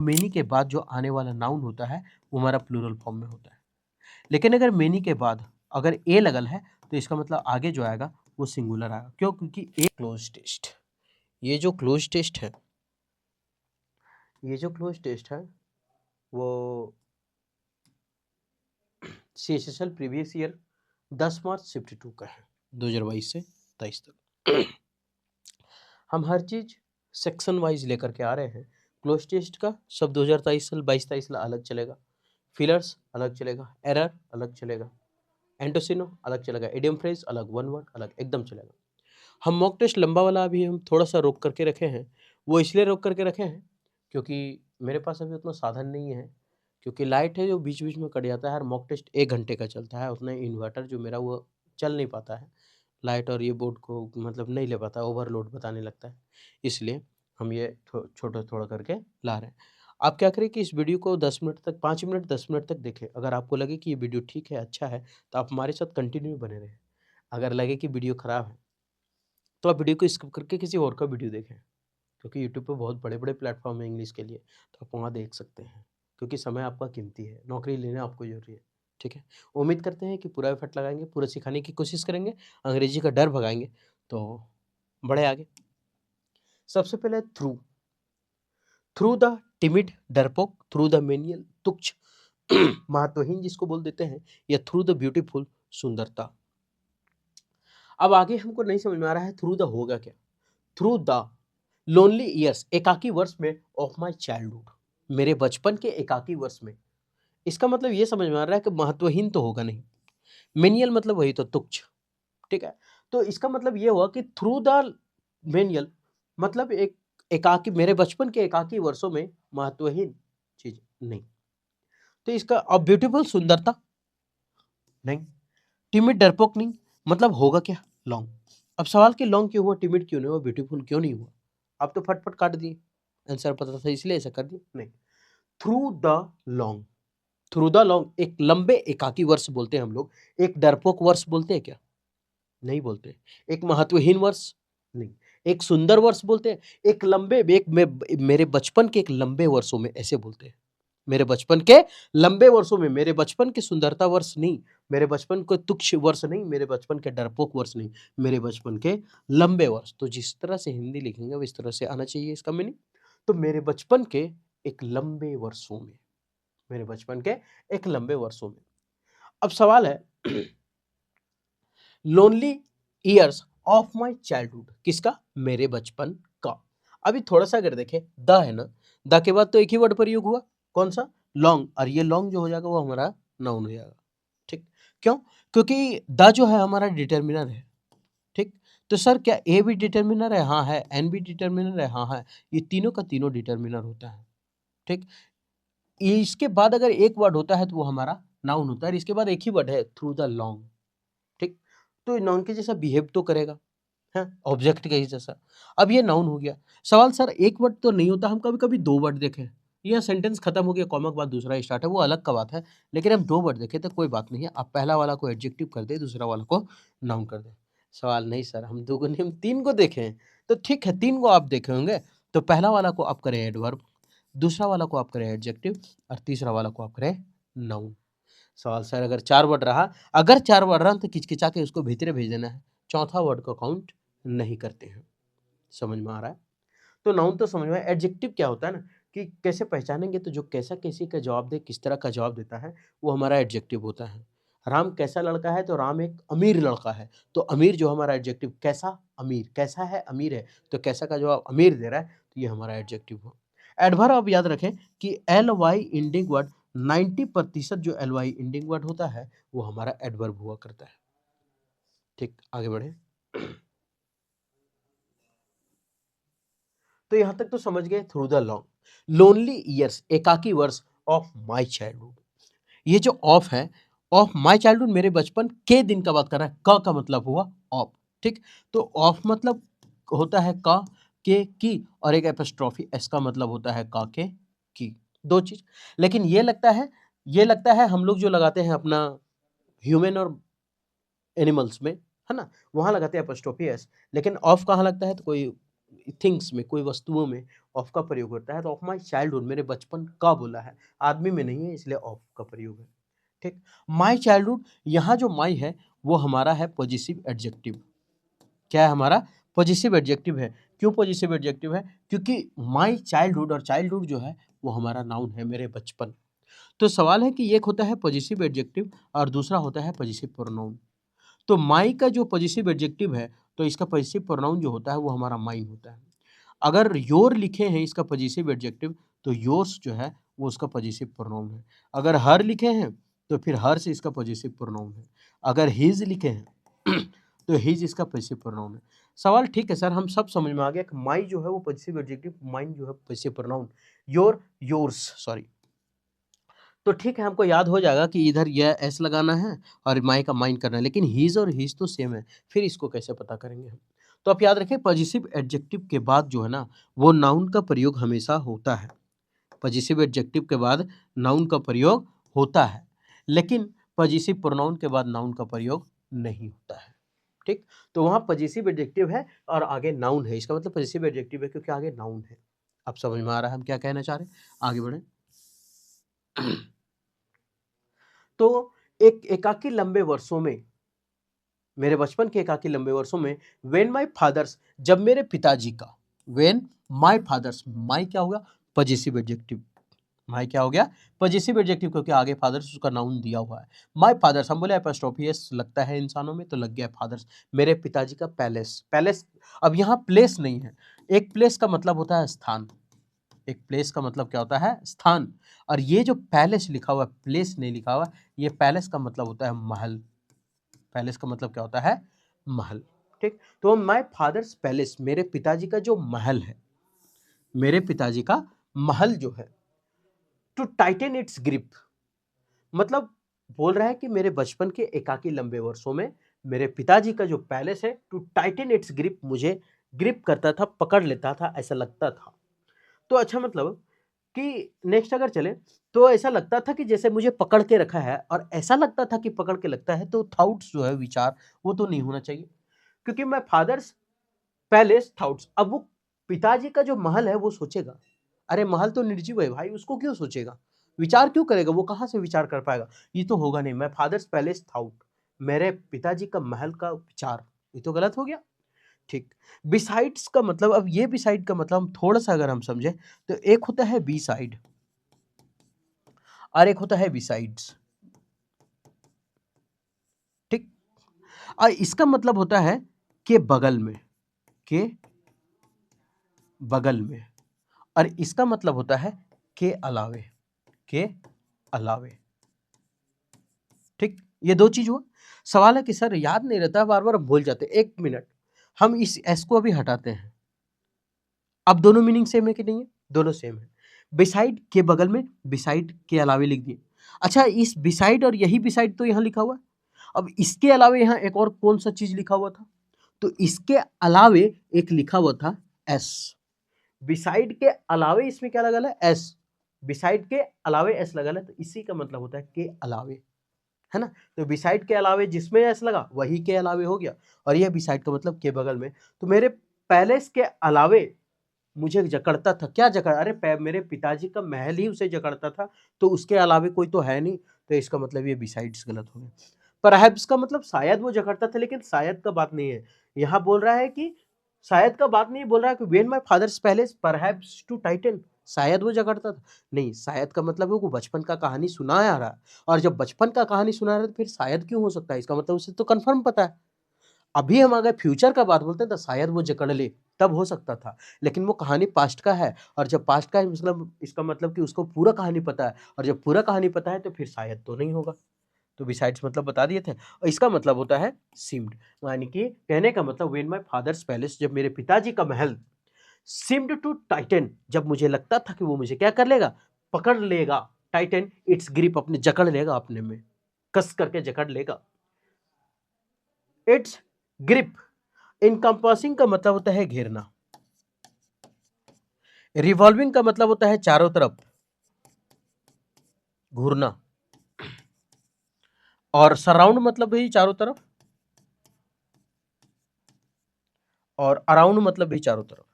Many के बाद जो आने वाला नाउन होता है वो हमारा प्लूरल फॉर्म में होता है। लेकिन अगर मेनी के बाद अगर ए लगल है तो इसका मतलब आगे जो आएगा वो सिंगुलर आएगा। क्यों? क्योंकि ए क्लोज टेस्ट, ये जो क्लोज टेस्ट है, ये जो क्लोज टेस्ट है वो CHSL previous year 10 March shift 2 का है, 2022 से 23 तक। हम हर चीज सेक्शन वाइज लेकर के आ रहे हैं। क्लोज टेस्ट का सब 2023 साल 22-23 साल अलग चलेगा, फिलर्स अलग चलेगा, एरर अलग चलेगा, एंटोसिनो अलग चलेगा, इडियम फ्रेज अलग, वन वर्ड अलग, एकदम चलेगा। हम मॉक टेस्ट लंबा वाला अभी हम थोड़ा सा रोक करके रखे हैं। वो इसलिए रोक करके रखे हैं क्योंकि मेरे पास अभी उतना साधन नहीं है, क्योंकि लाइट है जो बीच बीच में कट जाता है और मॉक टेस्ट 1 घंटे का चलता है। उतना इन्वर्टर जो मेरा वो चल नहीं पाता है, लाइट और ये बोर्ड को मतलब नहीं ले पाता, ओवरलोड बताने लगता है। इसलिए हम ये छोटा थोड़ा करके ला रहे हैं। आप क्या करें कि इस वीडियो को 10 मिनट तक, 5 मिनट 10 मिनट तक देखें। अगर आपको लगे कि ये वीडियो ठीक है, अच्छा है, तो आप हमारे साथ कंटिन्यू बने रहें। अगर लगे कि वीडियो ख़राब है तो आप वीडियो को स्किप करके किसी और का वीडियो देखें, क्योंकि यूट्यूब पे बहुत बड़े बड़े प्लेटफॉर्म है इंग्लिश के लिए, तो आप वहाँ देख सकते हैं। क्योंकि समय आपका कीमती है, नौकरी लेने आपको जरूरी है। ठीक है, उम्मीद करते हैं कि पूरा एफर्ट लगाएंगे, पूरा सिखाने की कोशिश करेंगे, अंग्रेजी का डर भगाएंगे तो बढ़े आगे। सबसे पहले थ्रू, थ्रू द टिमिड डरपोक, थ्रू द मेनियल तुच्छ महत्वहीन जिसको बोल देते हैं, या थ्रू द ब्यूटीफुल सुंदरता। अब आगे हमको नहीं समझ में आ रहा है थ्रू द होगा क्या। थ्रू द लोनली ईयर्स, एकाकी वर्ष में, ऑफ माई चाइल्डहुड, मेरे बचपन के एकाकी वर्ष में। इसका मतलब ये समझ में आ रहा है कि महत्वहीन तो होगा नहीं, मेनियल मतलब वही तो तुच्छ। ठीक है, तो इसका मतलब ये हुआ कि थ्रू द मेनियल मतलब एक एकाकी, मेरे बचपन के एकाकी वर्षों में महत्वहीन चीज नहीं। तो इसका अब ब्यूटीफुल सुंदरता नहीं, टिमिड डरपोक नहीं, मतलब होगा क्या लॉन्ग। अब सवाल कि लॉन्ग क्यों हुआ, टिमिड क्यों नहीं हुआ, ब्यूटीफुल क्यों नहीं हुआ। आप तो फटफट काट दिए, आंसर पता था इसलिए ऐसा कर दिए। नहीं, through the long, through the long एक लंबे एकाकी वर्ष बोलते हैं हम लोग। एक डरपोक वर्ष बोलते हैं क्या? नहीं बोलते। एक महत्वहीन वर्ष नहीं। एक सुंदर वर्ष बोलते हैं। एक लंबे, एक मेरे बचपन के एक लंबे वर्षों में ऐसे बोलते हैं। मेरे बचपन के लंबे वर्षों में, मेरे बचपन के सुंदरता वर्ष नहीं, मेरे बचपन के तुच्छ वर्ष नहीं, मेरे बचपन के डरपोक वर्ष नहीं, मेरे बचपन के लंबे वर्ष। तो जिस तरह से हिंदी लिखेंगे वो इस तरह से आना चाहिए इसका मीनिंग। तो मेरे बचपन के एक लंबे वर्षों में, मेरे बचपन के एक लंबे वर्षों में। अब सवाल है lonely years of my childhood, किसका? मेरे बचपन का। अभी थोड़ा सा अगर देखें, द है ना, द के बाद तो एक ही वर्ड प्रयोग हुआ, कौन सा? लॉन्ग। और ये लॉन्ग जो हो जाएगा वो हमारा नाउन हो जाएगा। ठीक, क्यों? क्योंकि द जो है हमारा डिटर्मिनर है। ठीक, तो सर क्या ए भी डिटर्मिनर है? हाँ है। एन भी डिटर्मिनर है? हाँ है। ये तीनों का तीनों डिटर्मिनर होता है। ठीक, इसके बाद अगर एक वर्ड होता है तो वो हमारा नाउन होता है। इसके बाद एक ही वर्ड है, थ्रू द लॉन्ग। ठीक, तो नाउन के जैसा बिहेव तो करेगा, है ऑब्जेक्ट के ही जैसा। अब ये नाउन हो गया। सवाल सर एक वर्ड तो नहीं होता, हम कभी कभी दो वर्ड देखें, यह सेंटेंस खत्म हो गया, कॉमा के बाद दूसरा स्टार्ट है, वो अलग का बात है। लेकिन हम दो वर्ड देखें तो कोई बात नहीं है, आप पहला वाला को एडजेक्टिव कर दे, दूसरा वाला को नाउन कर दे। सवाल नहीं सर हम दो को नहीं, हम तीन को देखें। तो ठीक है, तीन को आप देखे होंगे, तो पहला वाला को आप करें एडवर्ब, दूसरा वाला को आप करें एडजेक्टिव, और तीसरा वाला को आप करें नाउन। सवाल सर अगर चार वर्ड रहा, अगर चार वर्ड रहा तो किचकिचा के उसको भीतरे भेज देना है, चौथा वर्ड को काउंट नहीं करते हैं। समझ में आ रहा है? तो नाउन तो समझ में। एडजेक्टिव क्या होता है ना, कि कैसे पहचानेंगे, तो जो कैसा कैसी का जवाब दे, किस तरह का जवाब देता है, वो हमारा एडजेक्टिव होता है। राम कैसा लड़का है, तो राम एक अमीर लड़का है, तो अमीर जो हमारा एडजेक्टिव, कैसा अमीर, कैसा है अमीर है, तो कैसा का जवाब अमीर दे रहा है, तो ये हमारा एडजेक्टिव हो। एडवर्ब आप याद रखें कि एल वाई इंडिंग वर्ड 90% जो एल वाई इंडिंग वर्ड होता है वो हमारा एडवर्ब हुआ करता है। ठीक, आगे बढ़े। तो यहां तक तो समझ गए, through the long lonely years, एकाकी वर्ष ऑफ माई चाइल्डहुड। ये जो ऑफ है, ऑफ माई चाइल्डहुड, मेरे बचपन के दिन का बात कर रहा है। का मतलब हुआ ऑफ। ठीक, तो ऑफ मतलब होता है का के की, और एक एपोस्ट्रोफी एस का मतलब होता है का के की, दो चीज। लेकिन ये लगता है हम लोग जो लगाते हैं अपना ह्यूमन और एनिमल्स में, है ना, वहां लगाते हैं एपोस्ट्रोफी एस। लेकिन ऑफ कहाँ लगता है, तो कोई थिंग्स में, कोई वस्तुओं में ऑफ का प्रयोग होता है, तो ऑफ माई चाइल्डहुड मेरे बचपन का बोला है, आदमी में नहीं है, इसलिए ऑफ का प्रयोग है। ठीक, माई चाइल्डहुड, यहाँ जो माई है वो हमारा है पॉजिटिव एडजेक्टिव। क्या है हमारा? पॉजिटिव एडजेक्टिव है। क्यों पॉजिटिव एडजेक्टिव है? क्योंकि माई चाइल्डहुड, और चाइल्डहुड जो है वो हमारा नाउन है, मेरे बचपन। तो सवाल है कि एक होता है पॉजिटिव एडजेक्टिव और दूसरा होता है पॉजिटिव प्रोनाउन। तो माई का जो पॉजिटिव एडजेक्टिव है, तो इसका पॉजिटिव प्रोनाउन जो होता है वो हमारा माइन होता है। अगर योर लिखे हैं इसका पॉजिटिव एडजेक्टिव, तो योर्स जो है वो उसका पॉजिटिव प्रोनाउन है। अगर हर लिखे हैं तो फिर हर से इसका पॉजिटिव प्रोनाउन है। अगर हिज लिखे हैं तो हिज इसका पॉजिटिव प्रोनाउन है। सवाल ठीक है सर, हम सब समझ में आ गया कि माई जो है वो पॉजिटिव एडजेक्टिव, माइन जो है positive pronoun, your, yours, sorry. तो ठीक है, हमको याद हो जाएगा कि इधर यह एस लगाना है और माई का माइन करना है, लेकिन हीज और हीज तो सेम है, फिर इसको कैसे पता करेंगे हम? तो आप याद रखें, पॉजिटिव एडजेक्टिव के बाद जो है ना वो नाउन का प्रयोग हमेशा होता है। पॉजिटिव एडजेक्टिव के बाद नाउन का प्रयोग होता है, लेकिन पॉजिटिव प्रोनाउन के बाद नाउन का प्रयोग नहीं होता है। ठीक, तो वहां पॉजिटिव एडजेक्टिव है और आगे नाउन है, इसका मतलब पॉजिटिव एडजेक्टिव है क्योंकि आगे नाउन है। अब समझ में आ रहा है हम क्या कहना चाह रहे हैं? आगे बढ़े। तो एक एकाकी लंबे वर्षों में, मेरे बचपन के एकाकी लंबे वर्षों में, व्हेन माय फादर्स, जब मेरे पिताजी का, व्हेन माय फादर्स, माय क्या होगा? Positive adjective. माय क्या हो गया? पॉजिटिव एडजेक्टिव, क्योंकि आगे फादर्स उसका नाउन दिया हुआ है। माय फादर्स, हम बोले एपोस्ट्रोफी एस लगता है इंसानों में, तो लग गया फादर्स। मेरे पिताजी का पैलेस, पैलेस, अब यहाँ प्लेस नहीं है। एक प्लेस का मतलब होता है स्थान, एक प्लेस का मतलब क्या होता है? स्थान। और ये जो पैलेस लिखा हुआ है, प्लेस नहीं लिखा हुआ, ये पैलेस का मतलब होता है महल। पैलेस का मतलब क्या होता है? महल। ठीक, तो माय फादर्स पैलेस, मेरे पिताजी का जो महल है, मेरे पिताजी का महल जो है, टू टाइटन इट्स ग्रिप, मतलब बोल रहा है कि मेरे बचपन के एकाकी लंबे वर्षों में मेरे पिताजी का जो पैलेस है, टू टाइटन इट्स ग्रिप, मुझे ग्रिप करता था, पकड़ लेता था, ऐसा लगता था। तो अच्छा, मतलब कि नेक्स्ट अगर चले, तो ऐसा लगता था कि जैसे मुझे पकड़ के रखा है, और ऐसा लगता था कि पकड़ के लगता है, तो थॉट्स जो है, विचार, वो तो नहीं होना चाहिए, क्योंकि मैं फादर्स पैलेस थॉट्स, अब वो पिताजी का जो महल है वो सोचेगा, अरे महल तो निर्जीव है भाई, उसको क्यों सोचेगा, विचार क्यों करेगा, वो कहाँ से विचार कर पाएगा, ये तो होगा नहीं। मैं फादर्स पैलेस थॉट, मेरे पिताजी का महल का विचार, ये तो गलत हो गया। ठीक, बिसाइड्स का मतलब, अब ये बिसाइड का मतलब हम थोड़ा सा अगर हम समझे, तो एक होता है बी साइड और एक होता है बिसाइड्स। ठीक, और इसका मतलब होता है के बगल में, के बगल में, और इसका मतलब होता है के अलावे, के अलावे। ठीक, ये दो चीज हुआ। सवाल है कि सर याद नहीं रहता, बार बार भूल जाते, एक मिनट, हम इस एस को अभी हटाते हैं। अब दोनों मीनिंग सेम है कि नहीं है? दोनों सेम है। बिसाइड के बगल में, बिसाइड के अलावे लिख दिए। अच्छा, इस बिसाइड और यही बिसाइड तो यहाँ लिखा हुआ है। अब इसके अलावे यहाँ एक और कौन सा चीज लिखा हुआ था? तो इसके अलावे एक लिखा हुआ था एस। बिसाइड के अलावे इसमें क्या लगा है? एस। बिसाइड के अलावे एस लगा है, तो इसी का मतलब होता है के अलावे, है ना। तो बिसाइड के अलावे जिसमें एस लगा वही के अलावे हो गया, और यह बिसाइड का मतलब के बगल में। तो मेरे पैलेस के अलावे मुझे जकड़ता था, क्या जकड़, अरे मेरे पिताजी का महल ही उसे जकड़ता था, तो उसके अलावे कोई तो है नहीं, तो इसका मतलब ये बिसाइड्स गलत हो गया। परहैप्स का मतलब शायद वो जकड़ता था, लेकिन शायद का बात नहीं है। यहाँ बोल रहा है कि शायद का बात नहीं, बोल रहा है कि when my father's palace perhaps to Titan, शायद वो जकड़ता था। नहीं, शायद का मतलब है वो बचपन का कहानी सुनाया रहा है, और जब बचपन का कहानी सुना रहा है तो फिर शायद क्यों हो सकता है? इसका मतलब उसे तो कंफर्म पता है। अभी हम अगर फ्यूचर का बात बोलते हैं तो शायद वो जकड़ ले, तब हो सकता था, लेकिन वो कहानी पास्ट का है, और जब पास्ट का है मतलब इसका मतलब कि उसको पूरा कहानी पता है, और जब पूरा कहानी पता है तो फिर शायद तो नहीं होगा। तो बिसाइड्स मतलब बता दिए थे, और इसका मतलब होता है सीम्ड, यानी कि कहने का मतलब व्हेन माय फादर्स पैलेस, जब मेरे पिताजी का महल, सीम्ड टू टाइटन, जब मुझे लगता था कि वो मुझे क्या कर लेगा, पकड़ लेगा, टाइटन इट्स ग्रिप, अपने जकड़ लेगा, अपने में कस करके जकड़ लेगा। इट्स ग्रिप, इनकम्पासिंग का मतलब होता है घेरना, रिवॉल्विंग का मतलब होता है चारों तरफ घूरना, और सराउंड मतलब भी चारों तरफ, और अराउंड मतलब भी चारों तरफ।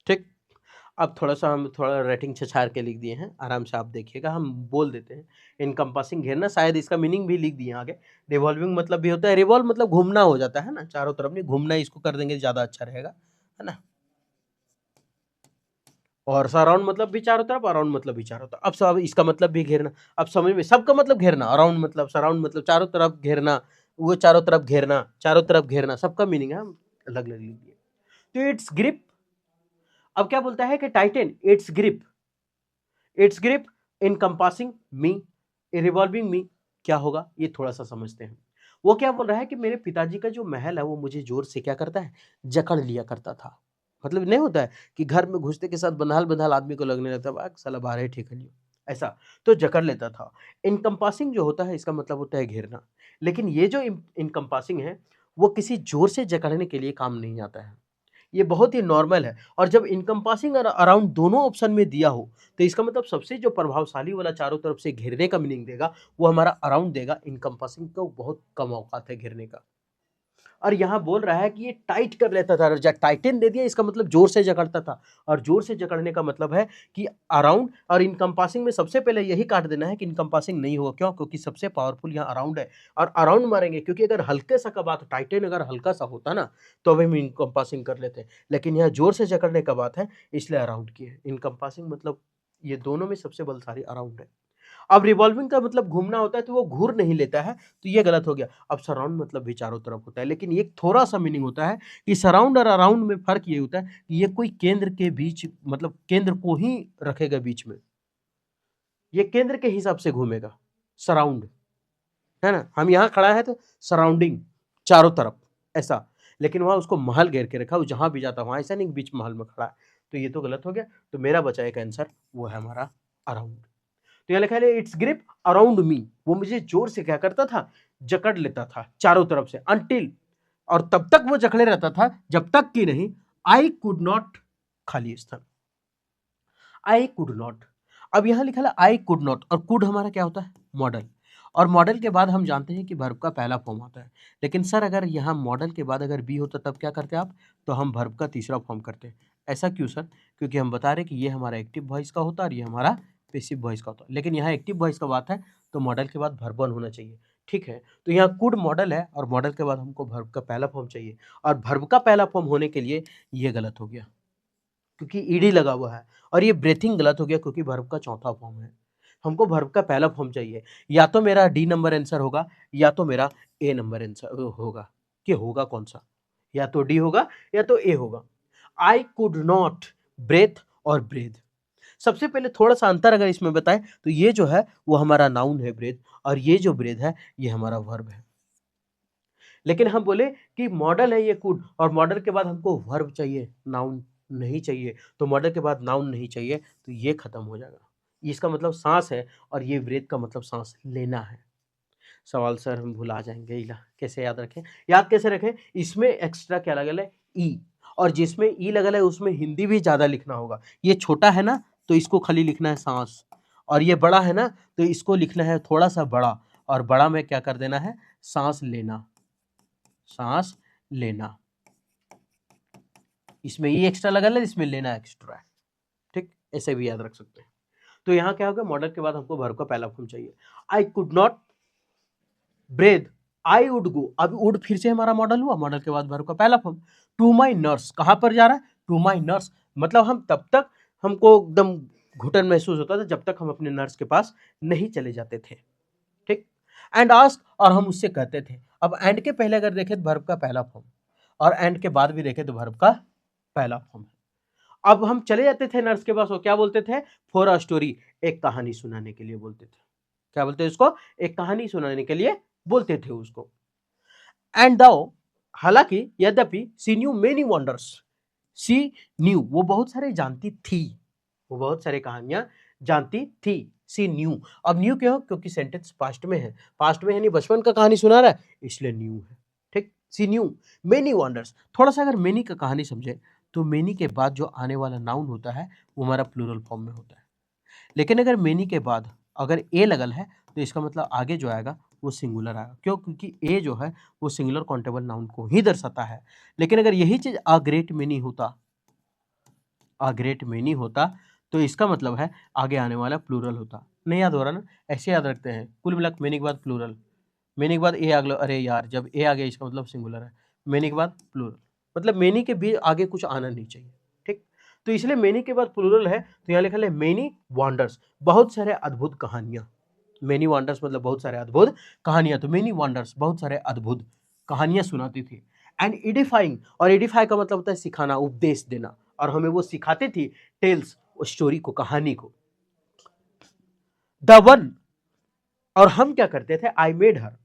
ठीक। अब थोड़ा-सा हम थोड़ा राइटिंग छछार के लिख दिए हैं, आराम से आप देखिएगा, हम बोल देते हैं। एनकम्पासिंग घेरना, शायद इसका मीनिंग भी लिख दिए हैं आगे। रिवॉल्विंग मतलब भी होता है, रिवॉल्व मतलब घूमना हो जाता है ना, चारों तरफ नहीं घूमना, इसको कर देंगे ज़्यादा अच्छा रहेगा, है ना। और सराउंड मतलब भी चारों तरफ, अराउंड मतलब भी चारों तरफ। अब सब इसका मतलब भी घेरना, अब समझ में सबका मतलब घेरना, अराउंड मतलब, सराउंड मतलब चारों तरफ घेरना, वो चारों तरफ घेरना, चारों तरफ घेरना, सबका मीनिंग है, हम अलग-अलग लिख दिए। तो इट्स ग्रिप, अब क्या बोलता है कि Titan it's grip encompassing me, revolving मी, क्या होगा ये थोड़ा सा समझते हैं। वो क्या बोल रहा है कि मेरे पिताजी का जो महल है वो मुझे जोर से क्या करता है, जकड़ लिया करता था। मतलब नहीं होता है कि घर में घुसते के साथ बंधाल बंधाल आदमी को लगने लगता है साला बाहर ही ठीक है लियो, ऐसा, तो जकड़ लेता था। इनकम्पासिंग जो होता है इसका मतलब होता है घेरना, लेकिन ये जो इनकम्पासिंग है वो किसी जोर से जकड़ने के लिए काम नहीं आता है, ये बहुत ही नॉर्मल है। और जब इनकम्पासिंग और अराउंड दोनों ऑप्शन में दिया हो तो इसका मतलब सबसे जो प्रभावशाली वाला चारों तरफ से घेरने का मीनिंग देगा वो हमारा अराउंड देगा, इनकम्पासिंग को बहुत कम औकात है घेरने का। और यहाँ बोल रहा है कि ये टाइट कर लेता था, जब टाइटन दे दिया इसका मतलब जोर से जकड़ता था, और जोर से जकड़ने का मतलब है कि अराउंड और इनकम्पासिंग में सबसे पहले यही काट देना है कि इनकम्पासिंग नहीं होगा, क्यों, क्योंकि सबसे पावरफुल यहाँ अराउंड है, और अराउंड मारेंगे, क्योंकि अगर हल्के सा का बात, टाइटन अगर हल्का सा होता ना तो अभी हम इनकम्पासिंग कर लेते हैं, लेकिन यहाँ जोर से जकड़ने का बात है इसलिए अराउंड की है। इनकम्पासिंग मतलब ये दोनों में सबसे बलशाली अराउंड है। अब रिवॉल्विंग का मतलब घूमना होता है तो वो घूर नहीं लेता है, तो ये गलत हो गया। अब सराउंड मतलब भी चारों तरफ होता है, लेकिन ये थोड़ा सा मीनिंग होता है कि सराउंड और अराउंड में फर्क ये होता है कि ये कोई केंद्र के बीच, मतलब केंद्र को ही रखेगा बीच में, ये केंद्र के हिसाब से घूमेगा, सराउंड, है ना। हम यहाँ खड़ा है तो सराउंडिंग चारों तरफ ऐसा, लेकिन वहां उसको महल घेर के रखा, वो जहां भी जाता वहां ऐसा नहीं बीच महल में खड़ा है, तो ये तो गलत हो गया। तो मेरा बचा एक आंसर, वो है हमारा अराउंड। तो यहाँ लिखा है इट्स ग्रिप अराउंड मी, वो मुझे जोर से क्या करता था, जकड़ लेता था चारों तरफ से, अनटिल, और तब तक वो जकड़े रहता था जब तक कि नहीं, आई कुड नॉट, खाली स्थान, आई कुड नॉट। अब यहां लिखा है आई कुड नॉट, और कुड हमारा क्या होता है, मॉडल, और मॉडल के बाद हम जानते हैं कि वर्ब का पहला फॉर्म होता है, लेकिन सर अगर यहाँ मॉडल के बाद अगर बी होता तब क्या करते आप, तो हम वर्ब का तीसरा फॉर्म करते हैं। ऐसा क्यों सर, क्योंकि हम बता रहे हैं कि ये हमारा एक्टिव वॉइस का होता है और ये हमारा पैसिव वॉइस का होता है, लेकिन यहाँ एक्टिव वॉइस का बात है तो मॉडल के बाद वर्ब वन होना चाहिए, ठीक है। तो यहाँ कुड मॉडल है और मॉडल के बाद हमको वर्ब का पहला फॉर्म चाहिए, और वर्ब का पहला फॉर्म होने के लिए ये गलत हो गया क्योंकि ईडी लगा हुआ है, और ये ब्रेथिंग गलत हो गया क्योंकि वर्ब का चौथा फॉर्म है। हमको वर्ब का पहला फॉर्म चाहिए, या तो मेरा डी नंबर आंसर होगा या तो मेरा ए नंबर आंसर होगा, कि होगा कौन सा, या तो डी होगा या तो ए होगा। आई कुड नॉट ब्रेथ और ब्रेथ, सबसे पहले थोड़ा सा अंतर अगर इसमें बताएं तो ये जो है वो हमारा नाउन है ब्रेथ, और ये जो ब्रेथ है ये हमारा वर्ब है। लेकिन हम बोले कि मॉडल है ये कुड, और मॉडल के बाद हमको वर्ब चाहिए, नाउन नहीं चाहिए, तो मॉडल के बाद नाउन नहीं चाहिए तो ये खत्म हो जाएगा, इसका मतलब सांस है, और ये ब्रेथ का मतलब सांस लेना है। सवाल सर हम भुला जाएंगे, इला कैसे याद रखें, याद कैसे रखें, इसमें एक्स्ट्रा क्या लगा है, ई, और जिसमें ई लगा है उसमें हिंदी भी ज्यादा लिखना होगा। ये छोटा है ना तो इसको खाली लिखना है सांस, और ये बड़ा है ना तो इसको लिखना है थोड़ा सा बड़ा, और बड़ा में क्या कर देना है, सांस लेना, सांस लेना, इसमें ई एक्स्ट्रा लगा है, इसमें लेना एक्स्ट्रा है, ठीक, ऐसे भी याद रख सकते हैं। तो यहाँ क्या होगा, मॉडल के बाद हमको वर्ब का पहला फॉर्म चाहिए। I could not breathe, I would go, अब वुड फिर से हमारा मॉडल हुआ, मॉडल के बाद वर्ब का पहला फॉर्म। टू माई नर्स, कहां पर जा रहा है, टू माई नर्स, मतलब हम तब तक हमको एकदम घुटन महसूस होता था जब तक हम अपने नर्स के पास नहीं चले जाते थे, ठीक। एंड आस्क, और हम उससे कहते थे। अब एंड के पहले अगर देखें तो वर्ब का पहला फॉर्म, और एंड के बाद भी देखें तो वर्ब का पहला फॉर्म है। अब हम चले जाते थे नर्स के पास, वो क्या बोलते थे, फॉर अ स्टोरी, एक कहानी सुनाने के लिए बोलते थे, क्या बोलते हैं उसको, एक कहानी सुनाने के लिए बोलते थे उसको। एंड दाओ, हालांकि यद्यपि सी न्यू मेनी वंडर्स, सी न्यू वो बहुत सारे जानती थी, वो बहुत सारे कहानियां जानती थी, सी न्यू। अब न्यू क्यों, क्योंकि सेंटेंस पास्ट में है, पास्ट में यानी बचपन का कहानी सुना रहा है इसलिए न्यू है, ठीक। सी न्यू मेनी वंडर्स, थोड़ा सा अगर मेनी का कहानी समझे तो मेनी के बाद जो आने वाला नाउन होता है वो हमारा प्लूरल फॉर्म में होता है, लेकिन अगर मेनी के बाद अगर ए लगल है तो इसका मतलब आगे जो आएगा वो सिंगुलर आएगा, क्यों, क्योंकि ए जो है वो सिंगुलर काउंटेबल नाउन को ही दर्शाता है। लेकिन अगर यही चीज अ ग्रेट मेनी होता अ ग्रेट मेनी होता तो इसका मतलब है आगे आने वाला प्लूरल होता। नहीं याद हो रहा ना, ऐसे याद रखते हैं। कुल मिला के मेनी के बाद प्लूरल, मेनी के बाद ए आ गया, अरे यार जब ए आ गया इसका मतलब सिंगुलर है, मेनी के बाद प्लूरल, मतलब मेनी के भी आगे कुछ आना नहीं चाहिए, ठीक। तो इसलिए मेनी के बाद प्लूरल है तो यहाँ लिखा है मेनी वंडर्स, बहुत सारे अद्भुत कहानियां। मेनी वंडर्स मतलब बहुत सारे अद्भुत कहानियां, तो मेनी वंडर्स बहुत सारे अद्भुत कहानियां सुनाती थी। एंड एडिफाइंग, और एडिफाई का मतलब होता है सिखाना, उपदेश देना, और हमें वो सिखाती थी टेल्स, स्टोरी को, कहानी को। द वन, और हम क्या करते थे, आई मेड हर,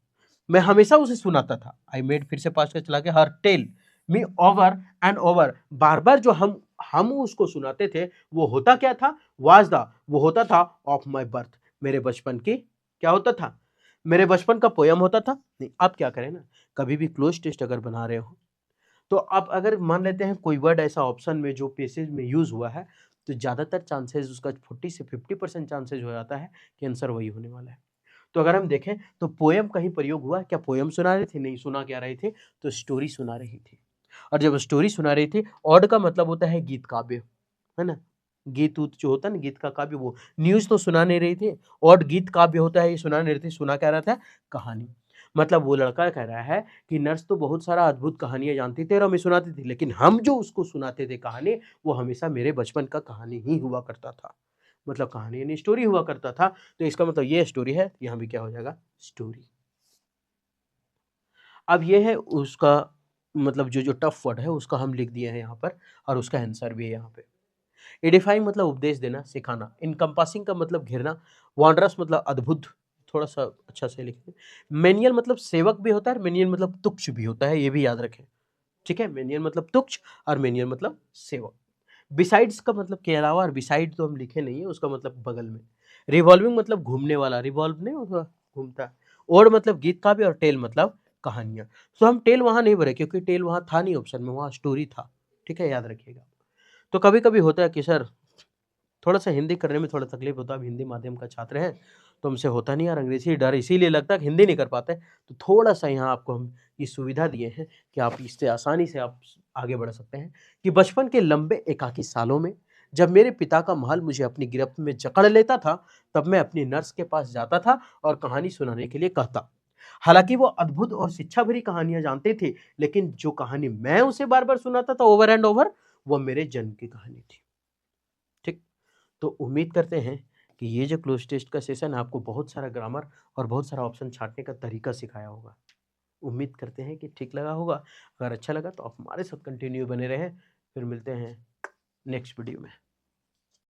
मैं हमेशा उसे सुनाता था। आई मेड फिर से पास्ट का चला के, हर tell me over and over, बार बार जो हम उसको सुनाते थे वो होता क्या था, वाज द, वो होता था ऑफ माई बर्थ, मेरे बचपन की, क्या होता था, मेरे बचपन का पोयम होता था। नहीं, आप क्या करें ना, कभी भी क्लोज टेस्ट अगर बना रहे हो तो आप अगर मान लेते हैं कोई वर्ड ऐसा ऑप्शन में जो पेसेज में यूज हुआ है, तो ज्यादातर चांसेस उसका 40 से 50% चांसेस हो जाता है कि आंसर वही होने वाला है। तो अगर हम देखें तो पोयम कहीं प्रयोग हुआ, क्या पोयम सुना रहे थे, नहीं, सुना क्या रहे थे, तो स्टोरी सुना रही थी। और जब स्टोरी सुना रही थी, ऑड का मतलब होता है गीत काव्य, है ना, गीत उत जो होता है ना, गीत का काव्य, वो न्यूज तो सुना नहीं रही थी, ऑड गीत काव्य होता है, ये सुना नहीं रही थी, सुना क्या रहा था, कहानी। मतलब वो लड़का कह रहा है कि नर्स तो बहुत सारा अद्भुत कहानियां जानती थी और हमें सुनाती थी, लेकिन हम जो उसको सुनाते थे कहानी, वो हमेशा मेरे बचपन का कहानी ही हुआ करता था। मतलब कहानी यानी स्टोरी हुआ करता था, तो इसका मतलब ये स्टोरी है, यहाँ भी क्या हो जाएगा, स्टोरी। अब ये है उसका मतलब जो जो टफ वर्ड है उसका हम लिख दिए हैं यहाँ पर, और उसका आंसर भी है यहाँ पे। एडिफाइंग मतलब उपदेश देना, सिखाना। इनकम्पासिंग का मतलब घेरना। वॉन्डरस मतलब अद्भुत, थोड़ा सा अच्छा से लिखें। मेनियल मतलब सेवक भी होता है, मेनियल मतलब तुक्ष भी होता है, ये भी याद रखें, ठीक है। मेनियल मतलब तुक्ष और मेनियल मतलब सेवक। बिसाइड्स का मतलब के अलावा, और बिसाइड तो हम लिखे नहीं है, उसका मतलब बगल में। रिवॉल्विंग मतलब घूमने वाला, रिवॉल्व नहीं होता, घूमता है। ओड मतलब गीत काव्य, और टेल मतलब कहानियां। तो हम टेल वहां नहीं भरे क्योंकि टेल वहां था नहीं ऑप्शन में, वहां स्टोरी था, ठीक है, याद रखिएगा। तो कभी कभी होता है कि सर थोड़ा सा हिंदी करने में थोड़ा तकलीफ होता है, अब हिंदी माध्यम का छात्र है तो हमसे होता नहीं यार, अंग्रेजी डर इसीलिए लगता है कि हिंदी नहीं कर पाते, तो थोड़ा सा यहाँ आपको हम ये सुविधा दिए हैं कि आप इससे आसानी से आप आगे बढ़ सकते हैं। कि बचपन के लंबे एकाकी सालों में जब मेरे पिता का महल मुझे अपनी गिरफ्त में जकड़ लेता था, तब मैं अपनी नर्स के पास जाता था और कहानी सुनाने के लिए कहता। हालांकि वो अद्भुत और शिक्षा भरी कहानियां जानते थे, लेकिन जो कहानी मैं उसे बार बार सुनाता था ओवर एंड ओवर, वो मेरे जन्म की कहानी थी, ठीक। तो उम्मीद करते हैं कि ये जो क्लोज टेस्ट का सेशन है आपको बहुत सारा ग्रामर और बहुत सारा ऑप्शन छांटने का तरीका सिखाया होगा। उम्मीद करते हैं कि ठीक लगा होगा। अगर अच्छा लगा तो आप हमारे साथ कंटिन्यू बने रहें। फिर मिलते हैं नेक्स्ट वीडियो में।